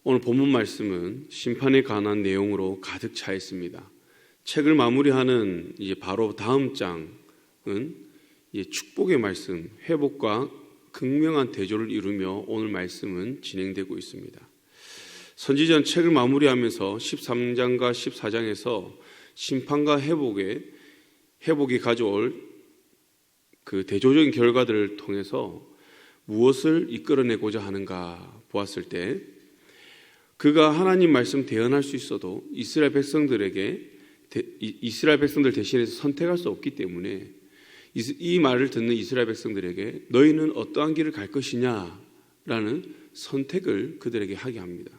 오늘 본문 말씀은 심판에 관한 내용으로 가득 차 있습니다. 책을 마무리하는 이제 바로 다음 장은 축복의 말씀, 회복과 극명한 대조를 이루며 오늘 말씀은 진행되고 있습니다. 선지자는 책을 마무리하면서 13장과 14장에서 심판과 회복이 가져올 그 대조적인 결과들을 통해서 무엇을 이끌어내고자 하는가 보았을 때, 그가 하나님 말씀 대언할 수 있어도 이스라엘 백성들 대신해서 선택할 수 없기 때문에 이 말을 듣는 이스라엘 백성들에게 너희는 어떠한 길을 갈 것이냐라는 선택을 그들에게 하게 합니다.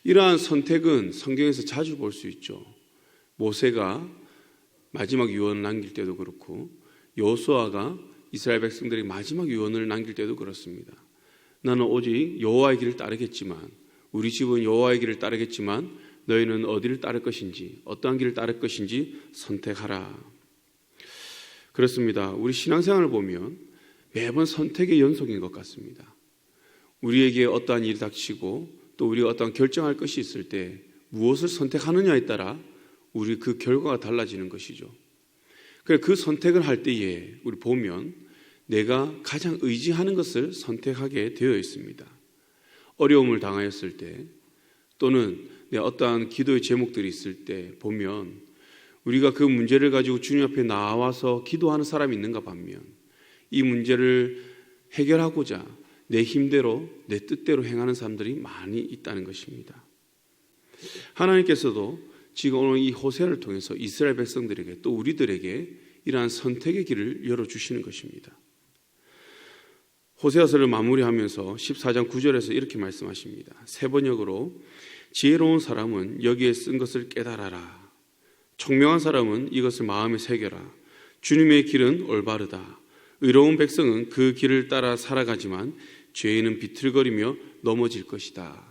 이러한 선택은 성경에서 자주 볼 수 있죠. 모세가 마지막 유언을 남길 때도 그렇고, 여호수아가 이스라엘 백성들이 마지막 유언을 남길 때도 그렇습니다. 나는 오직 여호와의 길을 따르겠지만, 우리 집은 여호와의 길을 따르겠지만 너희는 어디를 따를 것인지, 어떠한 길을 따를 것인지 선택하라. 그렇습니다. 우리 신앙생활을 보면 매번 선택의 연속인 것 같습니다. 우리에게 어떠한 일이 닥치고 또 우리가 어떠한 결정할 것이 있을 때 무엇을 선택하느냐에 따라 우리 그 결과가 달라지는 것이죠. 그래서 그 선택을 할 때에 우리 보면 내가 가장 의지하는 것을 선택하게 되어 있습니다. 어려움을 당하였을 때, 또는 내 어떠한 기도의 제목들이 있을 때 보면 우리가 그 문제를 가지고 주님 앞에 나와서 기도하는 사람이 있는가 반면, 이 문제를 해결하고자 내 힘대로 내 뜻대로 행하는 사람들이 많이 있다는 것입니다. 하나님께서도 지금 오늘 이 호세아를 통해서 이스라엘 백성들에게 또 우리들에게 이러한 선택의 길을 열어주시는 것입니다. 호세아서를 마무리하면서 14장 9절에서 이렇게 말씀하십니다. 새 번역으로 지혜로운 사람은 여기에 쓴 것을 깨달아라. 총명한 사람은 이것을 마음에 새겨라. 주님의 길은 올바르다. 의로운 백성은 그 길을 따라 살아가지만 죄인은 비틀거리며 넘어질 것이다.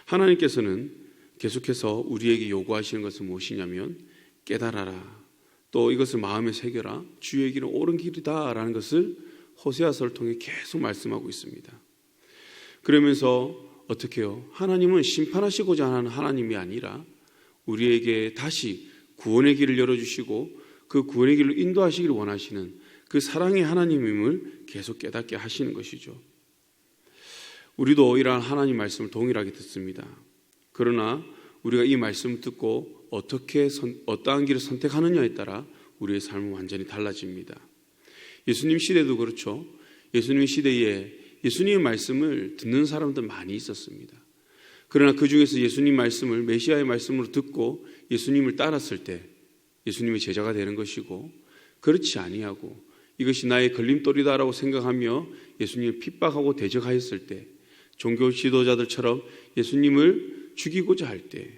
하나님께서는 계속해서 우리에게 요구하시는 것은 무엇이냐면 깨달아라. 또 이것을 마음에 새겨라. 주의 길은 옳은 길이다 라는 것을 호세아서를 통해 계속 말씀하고 있습니다. 그러면서 어떻게 해요? 하나님은 심판하시고자 하는 하나님이 아니라 우리에게 다시 구원의 길을 열어주시고 그 구원의 길로 인도하시기를 원하시는 그 사랑의 하나님임을 계속 깨닫게 하시는 것이죠. 우리도 이러한 하나님 말씀을 동일하게 듣습니다. 그러나 우리가 이 말씀을 듣고 어떠한 길을 선택하느냐에 따라 우리의 삶은 완전히 달라집니다. 예수님 시대도 그렇죠. 예수님 시대에 예수님의 말씀을 듣는 사람들 많이 있었습니다. 그러나 그 중에서 예수님 말씀을 메시아의 말씀으로 듣고 예수님을 따랐을 때 예수님의 제자가 되는 것이고, 그렇지 아니하고 이것이 나의 걸림돌이다라고 생각하며 예수님을 핍박하고 대적하였을 때, 종교 지도자들처럼 예수님을 죽이고자 할 때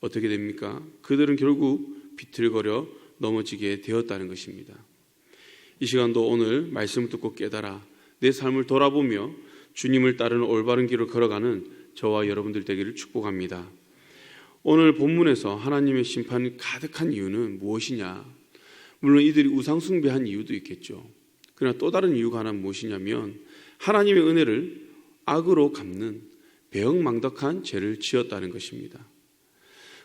어떻게 됩니까? 그들은 결국 비틀거려 넘어지게 되었다는 것입니다. 이 시간도 오늘 말씀을 듣고 깨달아 내 삶을 돌아보며 주님을 따르는 올바른 길을 걸어가는 저와 여러분들 되기를 축복합니다. 오늘 본문에서 하나님의 심판이 가득한 이유는 무엇이냐? 물론 이들이 우상 숭배한 이유도 있겠죠. 그러나 또 다른 이유가 하나 무엇이냐면 하나님의 은혜를 악으로 갚는 배은망덕한 죄를 지었다는 것입니다.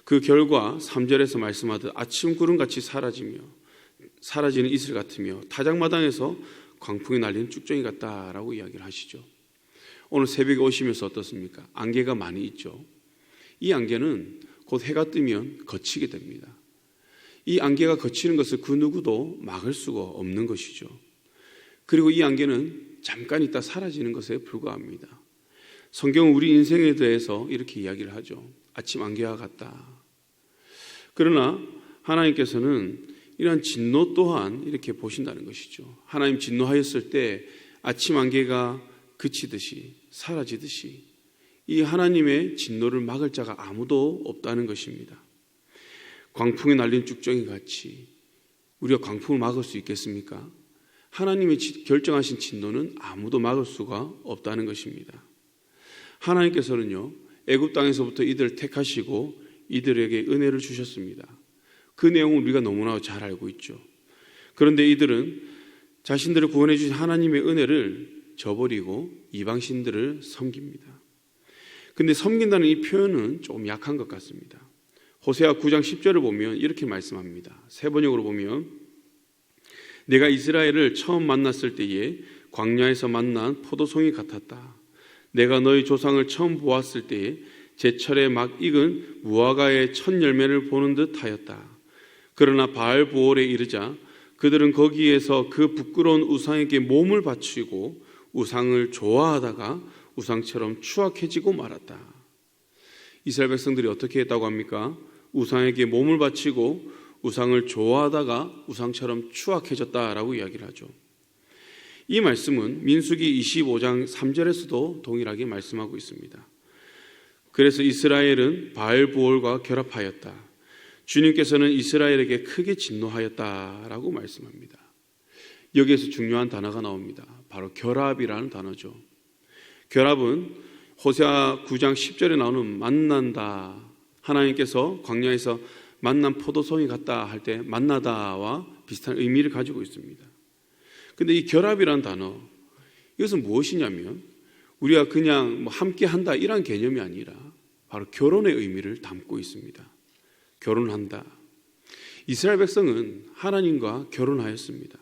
그 결과 3절에서 말씀하듯 아침 구름같이 사라지는 이슬 같으며 타작마당에서 광풍이 날리는 쭉정이 같다라고 이야기를 하시죠. 오늘 새벽에 오시면서 어떻습니까? 안개가 많이 있죠. 이 안개는 곧 해가 뜨면 걷히게 됩니다. 이 안개가 걷히는 것을 그 누구도 막을 수가 없는 것이죠. 그리고 이 안개는 잠깐 있다 사라지는 것에 불과합니다. 성경은 우리 인생에 대해서 이렇게 이야기를 하죠. 아침 안개와 같다. 그러나 하나님께서는 이러한 진노 또한 이렇게 보신다는 것이죠. 하나님 진노하였을 때 아침 안개가 그치듯이 사라지듯이 이 하나님의 진노를 막을 자가 아무도 없다는 것입니다. 광풍이 날린 쭉정이 같이 우리가 광풍을 막을 수 있겠습니까? 하나님의 결정하신 진노는 아무도 막을 수가 없다는 것입니다. 하나님께서는요, 애굽 땅에서부터 이들을 택하시고 이들에게 은혜를 주셨습니다. 그 내용을 우리가 너무나 잘 알고 있죠. 그런데 이들은 자신들을 구원해 주신 하나님의 은혜를 저버리고 이방신들을 섬깁니다. 근데 섬긴다는 이 표현은 조금 약한 것 같습니다. 호세아 9장 10절을 보면 이렇게 말씀합니다. 세 번역으로 보면 내가 이스라엘을 처음 만났을 때에 광야에서 만난 포도송이 같았다. 내가 너희 조상을 처음 보았을 때에 제철에 막 익은 무화과의 첫 열매를 보는 듯 하였다. 그러나 바알보올에 이르자 그들은 거기에서 그 부끄러운 우상에게 몸을 바치고 우상을 좋아하다가 우상처럼 추악해지고 말았다. 이스라엘 백성들이 어떻게 했다고 합니까? 우상에게 몸을 바치고 우상을 좋아하다가 우상처럼 추악해졌다라고 이야기를 하죠. 이 말씀은 민수기 25장 3절에서도 동일하게 말씀하고 있습니다. 그래서 이스라엘은 바알보올과 결합하였다. 주님께서는 이스라엘에게 크게 진노하였다라고 말씀합니다. 여기에서 중요한 단어가 나옵니다. 바로 결합이라는 단어죠. 결합은 호세아 9장 10절에 나오는 만난다. 하나님께서 광야에서 만난 포도송이 같다 할 때 만나다와 비슷한 의미를 가지고 있습니다. 근데 이 결합이라는 단어, 이것은 무엇이냐면 우리가 그냥 함께 한다 이런 개념이 아니라 바로 결혼의 의미를 담고 있습니다. 결혼한다. 이스라엘 백성은 하나님과 결혼하였습니다.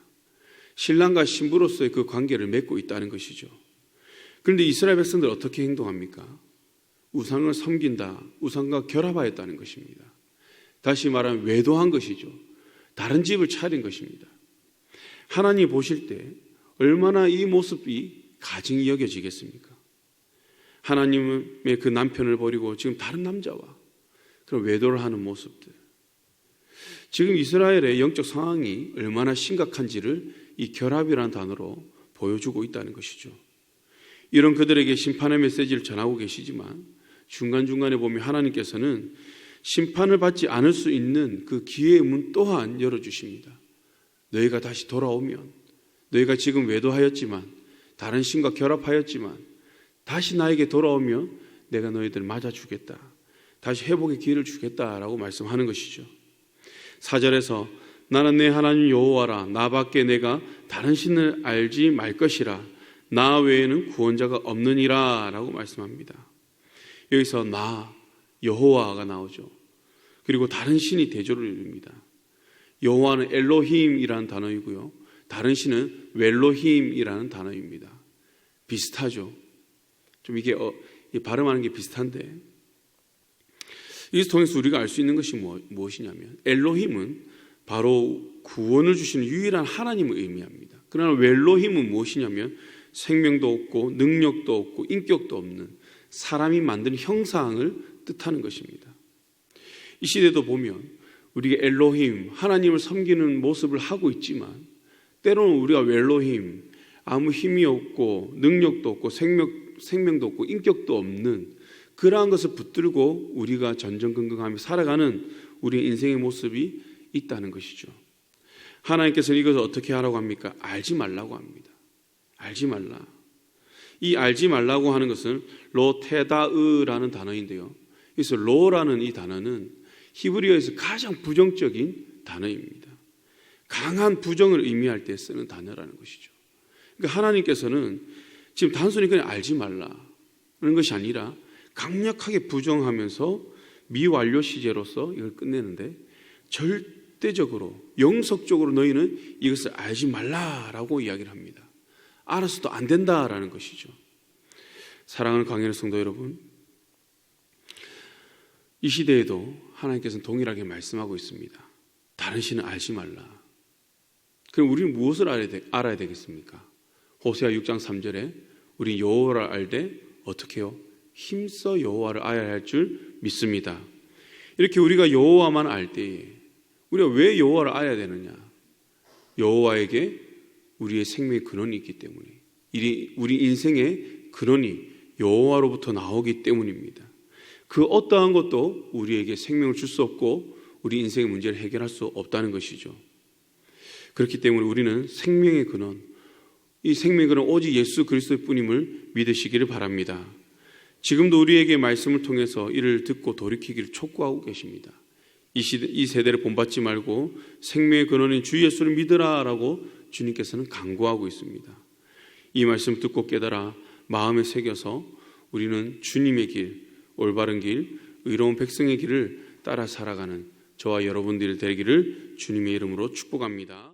신랑과 신부로서의 그 관계를 맺고 있다는 것이죠. 그런데 이스라엘 백성들 어떻게 행동합니까? 우상을 섬긴다, 우상과 결합하였다는 것입니다. 다시 말하면 외도한 것이죠. 다른 집을 차린 것입니다. 하나님 보실 때 얼마나 이 모습이 가증이 여겨지겠습니까? 하나님의 그 남편을 버리고 지금 다른 남자와 그런 외도를 하는 모습들. 지금 이스라엘의 영적 상황이 얼마나 심각한지를 이 결합이라는 단어로 보여주고 있다는 것이죠. 이런 그들에게 심판의 메시지를 전하고 계시지만 중간중간에 보면 하나님께서는 심판을 받지 않을 수 있는 그 기회의 문 또한 열어주십니다. 너희가 다시 돌아오면, 너희가 지금 외도하였지만, 다른 신과 결합하였지만 다시 나에게 돌아오면 내가 너희들을 맞아주겠다. 다시 회복의 기회를 주겠다라고 말씀하는 것이죠. 4절에서 나는 내 하나님 여호와라. 나밖에 내가 다른 신을 알지 말 것이라. 나 외에는 구원자가 없느니라 라고 말씀합니다. 여기서 나, 여호와가 나오죠. 그리고 다른 신이 대조를 이룹니다. 여호와는 엘로힘이라는 단어이고요. 다른 신은 웰로힘이라는 단어입니다. 비슷하죠. 좀 이게 발음하는 게 비슷한데 이것을 통해서 우리가 알 수 있는 것이 무엇이냐면 엘로힘은 바로 구원을 주시는 유일한 하나님을 의미합니다. 그러나 웰로힘은 무엇이냐면 생명도 없고 능력도 없고 인격도 없는 사람이 만든 형상을 뜻하는 것입니다. 이 시대도 보면 우리가 엘로힘, 하나님을 섬기는 모습을 하고 있지만 때로는 우리가 웰로힘, 아무 힘이 없고 능력도 없고 생명도 없고 인격도 없는 그러한 것을 붙들고 우리가 전전긍긍하며 살아가는 우리 인생의 모습이 있다는 것이죠. 하나님께서는 이것을 어떻게 하라고 합니까? 알지 말라고 합니다. 알지 말라. 이 알지 말라고 하는 것은 로테다으라는 단어인데요. 그래서 로라는 이 단어는 히브리어에서 가장 부정적인 단어입니다. 강한 부정을 의미할 때 쓰는 단어라는 것이죠. 그러니까 하나님께서는 지금 단순히 그냥 알지 말라는 것이 아니라 강력하게 부정하면서 미완료 시제로서 이걸 끝내는데 절대적으로 영속적으로 너희는 이것을 알지 말라라고 이야기를 합니다. 알아서도 안 된다라는 것이죠. 사랑하는 광야의 성도 여러분, 이 시대에도 하나님께서는 동일하게 말씀하고 있습니다. 다른 신은 알지 말라. 그럼 우리는 무엇을 알아야 되겠습니까? 호세아 6장 3절에 우리 여호와를 알되 어떻게 해요? 힘써 여호와를 알아야 할 줄 믿습니다. 이렇게 우리가 여호와만 알 때에 우리가 왜 여호와를 알아야 되느냐? 여호와에게 우리의 생명의 근원이 있기 때문에, 우리 인생의 근원이 여호와로부터 나오기 때문입니다. 그 어떠한 것도 우리에게 생명을 줄 수 없고 우리 인생의 문제를 해결할 수 없다는 것이죠. 그렇기 때문에 우리는 생명의 근원, 이 생명의 근원 오직 예수 그리스도의 뿐임을 믿으시기를 바랍니다. 지금도 우리에게 말씀을 통해서 이를 듣고 돌이키기를 촉구하고 계십니다. 이 세대를 본받지 말고 생명의 근원인 주 예수를 믿으라라고 주님께서는 강구하고 있습니다. 이 말씀 듣고 깨달아 마음에 새겨서 우리는 주님의 길, 올바른 길, 의로운 백성의 길을 따라 살아가는 저와 여러분들이 되기를 주님의 이름으로 축복합니다.